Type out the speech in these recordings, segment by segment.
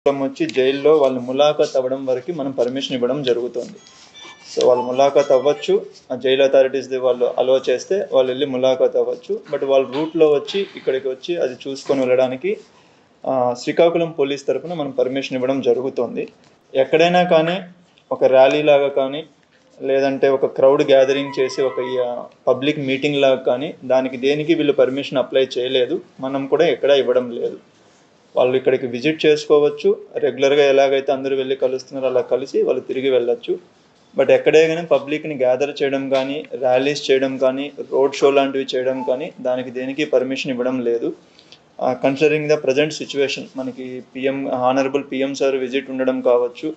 వచ్చి జైల్లో వాళ్ళు ములాఖత్ అవ్వడం వరకు మనం పర్మిషన్ ఇవ్వడం జరుగుతుంది. సో వాళ్ళు ములాఖత్ అవ్వచ్చు, జైలు అథారిటీస్ వాళ్ళు అలో చేస్తే వాళ్ళు వెళ్ళి ములాఖత్ అవ్వచ్చు. బట్ వాళ్ళ రూట్లో వచ్చి ఇక్కడికి వచ్చి అది చూసుకొని వెళ్ళడానికి శ్రీకాకుళం పోలీస్ తరఫున మనం పర్మిషన్ ఇవ్వడం జరుగుతుంది. ఎక్కడైనా కానీ ఒక ర్యాలీ లాగా కానీ లేదంటే ఒక క్రౌడ్ గ్యాదరింగ్ చేసి ఒక పబ్లిక్ మీటింగ్ లాగా కానీ దానికి దేనికి వీళ్ళు పర్మిషన్ అప్లై చేయలేదు, మనం కూడా ఎక్కడా ఇవ్వడం లేదు. వాళ్ళు ఇక్కడికి విజిట్ చేసుకోవచ్చు, రెగ్యులర్గా ఎలాగైతే అందరూ వెళ్ళి కలుస్తున్నారో అలా కలిసి వాళ్ళు తిరిగి వెళ్ళొచ్చు. బట్ ఎక్కడే కానీ పబ్లిక్ని గ్యాదర్ చేయడం కానీ, ర్యాలీస్ చేయడం కానీ, రోడ్ షో లాంటివి చేయడం కానీ దానికి దేనికి పర్మిషన్ ఇవ్వడం లేదు. కన్సిడరింగ్ ద ప్రజెంట్ సిచ్యువేషన్, మనకి హానరబుల్ పిఎం సార్ విజిట్ ఉండడం కావచ్చు,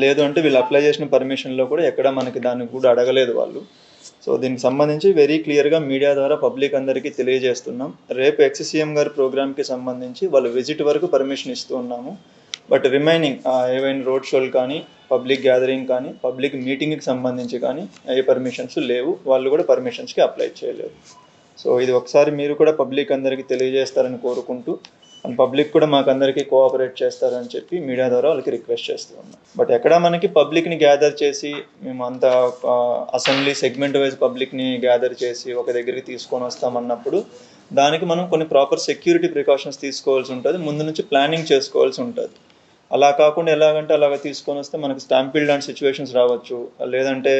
లేదు అంటే వీళ్ళు అప్లై చేసిన పర్మిషన్లో కూడా ఎక్కడ మనకి దాన్ని కూడా అడగలేదు వాళ్ళు. సో దీనికి సంబంధించి వెరీ క్లియర్గా మీడియా ద్వారా పబ్లిక్ అందరికీ తెలియజేస్తున్నాం. రేపు ఎక్స్-సీఎం గారి ప్రోగ్రామ్కి సంబంధించి వాళ్ళు విజిట్ వరకు పర్మిషన్ ఇస్తూ ఉన్నాము. బట్ రిమైనింగ్ ఏవైనా రోడ్ షోలు కానీ, పబ్లిక్ గ్యాదరింగ్ కానీ, పబ్లిక్ మీటింగ్కి సంబంధించి కానీ ఏ పర్మిషన్స్ లేవు, వాళ్ళు కూడా పర్మిషన్స్కి అప్లై చేయలేరు. సో ఇది ఒకసారి మీరు కూడా పబ్లిక్ అందరికీ తెలియజేస్తారని కోరుకుంటూ, అండ్ పబ్లిక్ కూడా మాకు అందరికీ కోఆపరేట్ చేస్తారని చెప్పి మీడియా ద్వారా వాళ్ళకి రిక్వెస్ట్ చేస్తూ ఉన్నాం. బట్ ఎక్కడ మనకి పబ్లిక్ని గ్యాదర్ చేసి మేము అంతా అసెంబ్లీ సెగ్మెంట్ వైజ్ పబ్లిక్ని గ్యాదర్ చేసి ఒక దగ్గరికి తీసుకొని వస్తామన్నప్పుడు దానికి మనం కొన్ని ప్రాపర్ సెక్యూరిటీ ప్రికాషన్స్ తీసుకోవాల్సి ఉంటుంది, ముందు నుంచి ప్లానింగ్ చేసుకోవాల్సి ఉంటుంది. అలా కాకుండా ఎలాగంటే అలాగ తీసుకొని వస్తే మనకి స్టాంపీడ్ లాంటి సిచ్యువేషన్స్ రావచ్చు. లేదంటే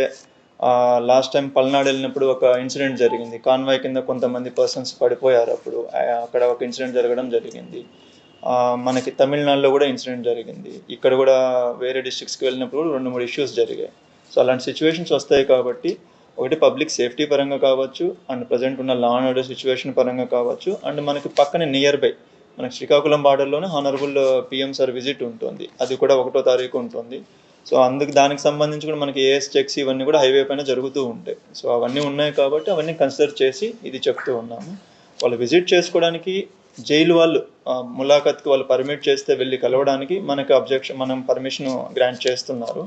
లాస్ట్ టైం పల్నాడు వెళ్ళినప్పుడు ఒక ఇన్సిడెంట్ జరిగింది, కాన్వాయ్ కింద కొంతమంది పర్సన్స్ పడిపోయారు. అప్పుడు అక్కడ ఒక ఇన్సిడెంట్ జరగడం జరిగింది. మనకి తమిళనాడులో కూడా ఇన్సిడెంట్ జరిగింది. ఇక్కడ కూడా వేరే డిస్ట్రిక్ట్స్కి వెళ్ళినప్పుడు 2-3 ఇష్యూస్ జరిగాయి. సో అలాంటి సిచ్యువేషన్స్ వస్తాయి కాబట్టి ఒకటి పబ్లిక్ సేఫ్టీ పరంగా కావచ్చు, అండ్ ప్రజెంట్ ఉన్న లా అండ్ ఆర్డర్ సిచ్యువేషన్ పరంగా కావచ్చు, అండ్ మనకి పక్కనే నియర్ బై మనకి శ్రీకాకుళం బార్డర్లోనే హానరబుల్ పిఎం సార్ విజిట్ ఉంటుంది, అది కూడా 1వ తారీఖు ఉంటుంది. సో దానికి సంబంధించి కూడా మనకి ఏఎస్ చెక్స్ ఇవన్నీ కూడా హైవే పైన జరుగుతూ ఉంటాయి. సో అవన్నీ ఉన్నాయి కాబట్టి అవన్నీ కన్సిడర్ చేసి ఇది చెప్తూ ఉన్నాము. వాళ్ళు విజిట్ చేసుకోవడానికి జైలు వాళ్ళు ములాఖత్కి వాళ్ళు పర్మిట్ చేస్తే వెళ్ళి కలవడానికి మనం పర్మిషన్ గ్రాంట్ చేస్తున్నారు.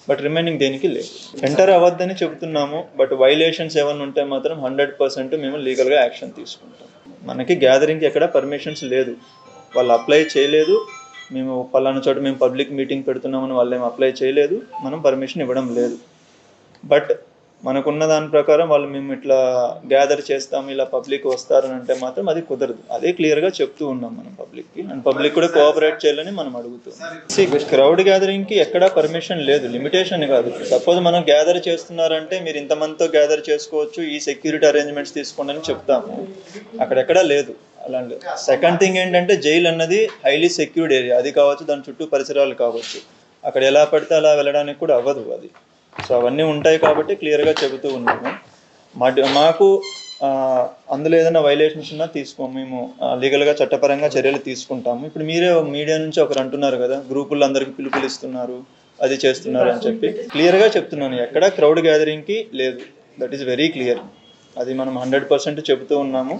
బట్ రిమైనింగ్ దేనికి లేదు, ఎంటర్ అవ్వద్దని చెబుతున్నాము. బట్ వైలేషన్స్ ఏమైనా ఉంటే మాత్రం 100% మేము లీగల్గా యాక్షన్ తీసుకుంటాం. మనకి గ్యాదరింగ్కి ఎక్కడ పర్మిషన్స్ లేదు, వాళ్ళు అప్లై చేయలేదు. మేము పలానా చోట మేము పబ్లిక్ మీటింగ్ పెడుతున్నామని వాళ్ళు ఏమి అప్లై చేయలేదు, మనం పర్మిషన్ ఇవ్వడం లేదు. బట్ మనకున్న దాని ప్రకారం వాళ్ళు మేము ఇట్లా గ్యాదర్ చేస్తాము, ఇలా పబ్లిక్ వస్తారని అంటే మాత్రం అది కుదరదు. అదే క్లియర్గా చెప్తూ ఉన్నాం మనం పబ్లిక్కి, అండ్ పబ్లిక్ కూడా కోఆపరేట్ చేయాలని మనం అడుగుతున్నాం. క్రౌడ్ గ్యాదరింగ్కి ఎక్కడా పర్మిషన్ లేదు, లిమిటేషన్ కాదు. సపోజ్ మనం గ్యాదర్ చేస్తున్నారంటే మీరు ఇంతమందితో గ్యాదర్ చేసుకోవచ్చు, ఈ సెక్యూరిటీ అరేంజ్మెంట్స్ తీసుకోండి అని చెప్తాము, అక్కడెక్కడా లేదు అలాంటి. సెకండ్ థింగ్ ఏంటంటే జైలు అన్నది హైలీ సెక్యూర్డ్ ఏరియా, అది కావచ్చు, దాని చుట్టూ పరిసరాలు కావచ్చు, అక్కడ ఎలా పడితే అలా వెళ్ళడానికి కూడా అవ్వదు అది. సో అవన్నీ ఉంటాయి కాబట్టి క్లియర్గా చెబుతూ ఉన్నాము. మాకు అందులో ఏదైనా వైలేషన్స్ ఉన్నా మేము లీగల్గా చట్టపరంగా చర్యలు తీసుకుంటాము. ఇప్పుడు మీరే మీడియా నుంచి ఒకరు అంటున్నారు కదా, గ్రూపుల్లో అందరికీ పిలుపులు ఇస్తున్నారు, అది చేస్తున్నారు అని చెప్పి క్లియర్గా చెప్తున్నాను, ఎక్కడ క్రౌడ్ గ్యాదరింగ్కి లేదు. దట్ ఈస్ వెరీ క్లియర్, అది మనం 100% చెబుతూ ఉన్నాము.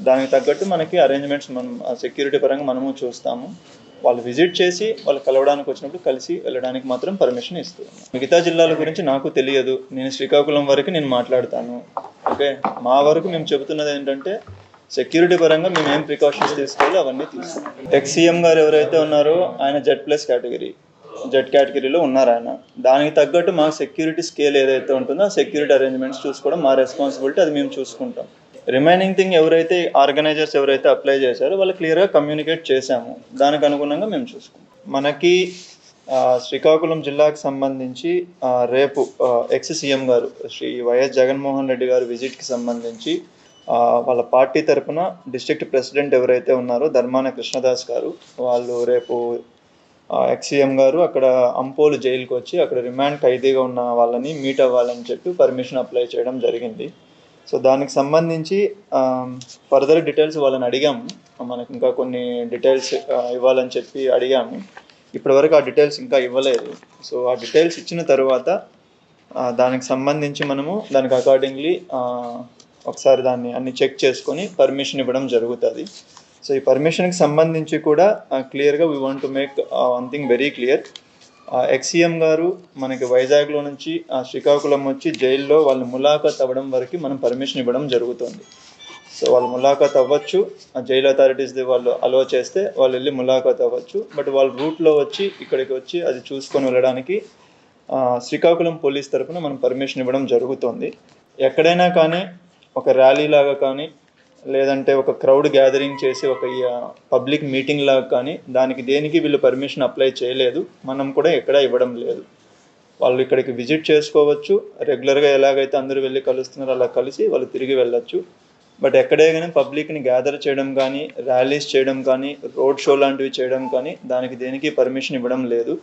దానికి తగ్గట్టు మనకి అరేంజ్మెంట్స్ మనం సెక్యూరిటీ పరంగా మనము చూస్తాము. వాళ్ళు విజిట్ చేసి వాళ్ళు కలవడానికి వచ్చినప్పుడు కలిసి వెళ్ళడానికి మాత్రం పర్మిషన్ ఇస్తున్నాం. మిగతా జిల్లాల గురించి నాకు తెలియదు, నేను శ్రీకాకుళం వరకు నేను మాట్లాడతాను. ఓకే, మా వరకు మేము చెబుతున్నది ఏంటంటే సెక్యూరిటీ పరంగా మేము ఏం ప్రికాషన్స్ తీసుకోవాలో అవన్నీ తీసుకుంటాం. ఎక్స్-సీఎం గారు ఎవరైతే ఉన్నారో ఆయన జెడ్ కేటగిరీలో ఉన్నారు ఆయన. దానికి తగ్గట్టు మా సెక్యూరిటీ స్కేల్ ఏదైతే ఉంటుందో ఆ సెక్యూరిటీ అరేంజ్మెంట్స్ చూసుకోవడం మా రెస్పాన్సిబిలిటీ, అది మేము చూసుకుంటాం. రిమైనింగ్ థింగ్ ఎవరైతే ఆర్గనైజర్స్ ఎవరైతే అప్లై చేశారో వాళ్ళు క్లియర్గా కమ్యూనికేట్ చేశాము, దానికి అనుగుణంగా మేము చూసుకుంటాం. మనకి శ్రీకాకుళం జిల్లాకు సంబంధించి రేపు ఎక్స్-సీఎం గారు శ్రీ వైఎస్ జగన్మోహన్ రెడ్డి గారు విజిట్కి సంబంధించి వాళ్ళ పార్టీ తరఫున డిస్ట్రిక్ట్ ప్రెసిడెంట్ ఎవరైతే ఉన్నారో ధర్మాన కృష్ణదాస్ గారు, వాళ్ళు రేపు ఎక్స్-సీఎం గారు అక్కడ అంపోలు జైలుకి వచ్చి అక్కడ రిమాండ్ ఖైదీగా ఉన్న వాళ్ళని మీట్ అవ్వాలని చెప్పి పర్మిషన్ అప్లై చేయడం జరిగింది. సో దానికి సంబంధించి ఫర్దర్ డీటెయిల్స్ వాళ్ళని అడిగాము, మనకి ఇంకా కొన్ని డీటెయిల్స్ ఇవ్వాలని చెప్పి అడిగాము. ఇప్పటివరకు ఆ డీటెయిల్స్ ఇంకా ఇవ్వలేదు. సో ఆ డీటెయిల్స్ ఇచ్చిన తర్వాత దానికి సంబంధించి మనము దానికి అకార్డింగ్లీ ఒకసారి దాన్ని అన్ని చెక్ చేసుకొని పర్మిషన్ ఇవ్వడం జరుగుతుంది. సో ఈ పర్మిషన్కి సంబంధించి కూడా క్లియర్గా we want to make one thing very clear. X-CM గారు మనకి వైజాగ్లో నుంచి శ్రీకాకుళం వచ్చి జైల్లో వాళ్ళు ములాఖత్ అవ్వడం వరకు మనం పర్మిషన్ ఇవ్వడం జరుగుతుంది. సో వాళ్ళు ములాఖాత్ అవ్వచ్చు, జైలు అథారిటీస్ వాళ్ళు అలో చేస్తే వాళ్ళు వెళ్ళి ములాఖాత్ అవ్వచ్చు. బట్ వాళ్ళ రూట్లో వచ్చి ఇక్కడికి వచ్చి అది చూసుకొని వెళ్ళడానికి శ్రీకాకుళం పోలీస్ తరఫున మనం పర్మిషన్ ఇవ్వడం జరుగుతుంది. ఎక్కడైనా కానీ ఒక ర్యాలీ లాగా కానీ లేదంటే ఒక క్రౌడ్ గ్యాదరింగ్ చేసి ఒక పబ్లిక్ మీటింగ్ లాగా కానీ దానికి దేనికి వీళ్ళు పర్మిషన్ అప్లై చేయలేదు, మనం కూడా ఎక్కడా ఇవ్వడం లేదు. వాళ్ళు ఇక్కడికి విజిట్ చేసుకోవచ్చు, రెగ్యులర్గా ఎలాగైతే అందరూ వెళ్ళి కలుస్తున్నారో అలా కలిసి వాళ్ళు తిరిగి వెళ్ళొచ్చు. బట్ ఎక్కడే కానీ పబ్లిక్ని గ్యాదర్ చేయడం కానీ, ర్యాలీస్ చేయడం కానీ, రోడ్ షో లాంటివి చేయడం కానీ దానికి దేనికి పర్మిషన్ ఇవ్వడం లేదు.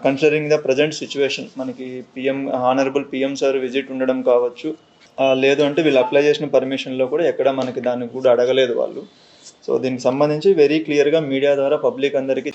కన్సిడరింగ్ ద ప్రజెంట్ సిచ్యువేషన్, మనకి హానరబుల్ పిఎం సార్ విజిట్ ఉండడం కావచ్చు, లేదు అంటే వీళ్ళు అప్లై చేసిన పర్మిషన్లో కూడా ఎక్కడ మనకి దాన్ని కూడా అడగలేదు వాళ్ళు. సో దీనికి సంబంధించి వెరీ క్లియర్గా మీడియా ద్వారా పబ్లిక్ అందరికీ